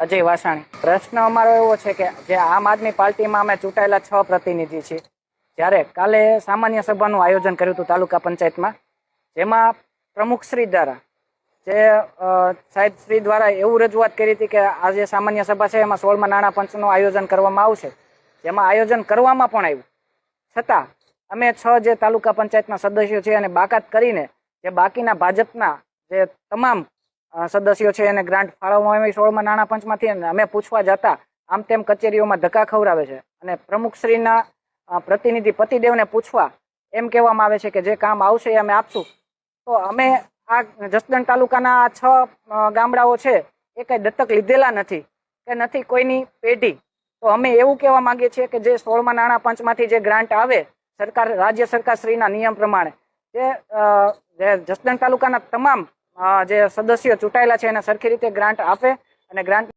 અજય વાસાણી. પ્રશ્ન અમારો એવો છે કે જે આમ આદમી પાર્ટીમાં અમે ચૂંટાયેલા 6 પ્રતિનિધિ છીએ, જ્યારે કાલે સામાન્ય સભાનું આયોજન કર્યું હતું તાલુકા પંચાયતમાં, જેમાં પ્રમુખશ્રી દ્વારા સાહેબ શ્રી દ્વારા એવું રજૂઆત કરી હતી કે આ જે સામાન્ય સભા છે એમાં 16મા નાણાં પંચનું આયોજન કરવામાં આવશે, જેમાં આયોજન કરવામાં પણ આવ્યું. છતાં અમે 6 જે તાલુકા પંચાયતના સદસ્યો છે અને બાકાત કરીને જે બાકીના ભાજપના જે તમામ સદસ્યો છે એને ગ્રાન્ટ ફાળવવામાં આવી 16મા નાણાં પંચમાંથી. અને અમે પૂછવા જતા આમ તેમ કચેરીઓમાં ધક્કા ખવડાવે છે અને પ્રમુખશ્રીના પ્રતિનિધિ પતિદેવને પૂછવા એમ કહેવામાં આવે છે કે જે કામ આવશે એ અમે આપશું. તો અમે આ જસદણ તાલુકાના 6 ગામડાઓ છે એ કંઈ દત્તક લીધેલા નથી કે નથી કોઈની પેઢી. તો અમે એવું કહેવા માંગીએ છીએ કે જે 16મા નાણાં પંચમાંથી જે ગ્રાન્ટ આવે સરકાર રાજ્ય સરકારશ્રીના નિયમ પ્રમાણે જે જસદણ તાલુકાના તમામ જે સદસ્યો ચૂંટાયેલા છે એને સરખી રીતે ગ્રાન્ટ આપે અને ગ્રાન્ટ